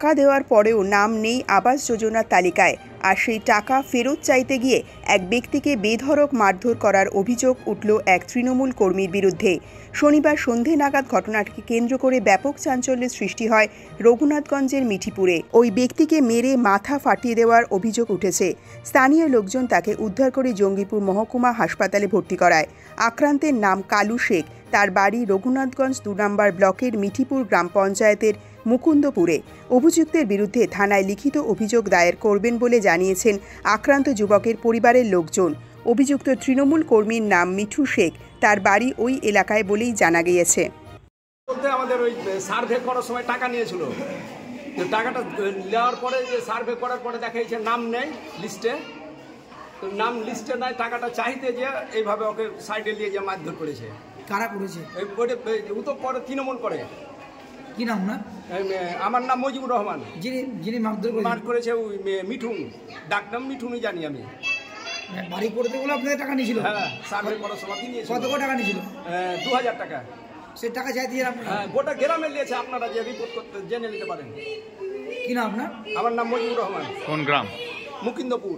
টাকা দেওয়ার পরেও নাম নেই আবাস যোজনার তালিকায়। আর সেই টাকা ফেরত চাইতে গিয়ে এক ব্যক্তিকে বেধড়ক মারধর করার অভিযোগ উঠল এক তৃণমূল কর্মীর বিরুদ্ধে। শনিবার সন্ধে নাগাদ ঘটনাটিকে কেন্দ্র করে ব্যাপক চাঞ্চল্যের সৃষ্টি হয় রঘুনাথগঞ্জের মিঠিপুরে। ওই ব্যক্তিকে মেরে মাথা ফাটিয়ে দেওয়ার অভিযোগ উঠেছে। স্থানীয় লোকজন তাকে উদ্ধার করে জঙ্গিপুর মহকুমা হাসপাতালে ভর্তি করায়। আক্রান্তের নাম কালু শেখ। তার বাড়ি রঘুনাথগঞ্জ ২ নম্বর ব্লকের মিঠিপুর গ্রাম পঞ্চায়েতের মুকুন্দপুরে। অভিযুক্তের বিরুদ্ধে থানায় লিখিত অভিযোগ দায়ের করবেন বলে জানিয়েছেন আক্রান্ত যুবকের পরিবারের লোকজন। অভিযুক্ত তৃণমূল কর্মীর নাম মিঠু শেখ। তার বাড়ি ওই এলাকায় বলেই জানা গিয়েছে। আমাদের ওই সার্ভে করার সময় টাকা নিয়েছিল, টাকাটা নেওয়ার পরে যে সার্ভে করার পরে দেখা যাচ্ছে নাম নেই লিস্টে, নাম লিস্টে নাই, টাকাটা চাইতে যে এইভাবে ওকে সাইডে নিয়ে যে মারধর করেছে। কারা করেছে? ও তো করে তৃণমূল করে। কি নাম না? আমার নাম মজিবুর রহমান। যিনি মারধর করেছে ওই মিঠুন, ডাকনাম মিঠুনই জানি আমি। বাড়ি করতে বলে আপনাদের টাকা নিয়েছিল? হ্যাঁ, সার্ভে করার সময় নিয়েছিল। কত টাকা নিয়েছিল? ২০০০ টাকা। সেই টাকা চাইতে হ্যাঁ, গোটা গ্রামে নিয়েছে। আপনারা যে রিপোর্ট করতে জেনে নিতে পারেন। কি নাম আপনার? আমার নাম মজিবুর রহমান। কোন গ্রাম? মুকুন্দপুর।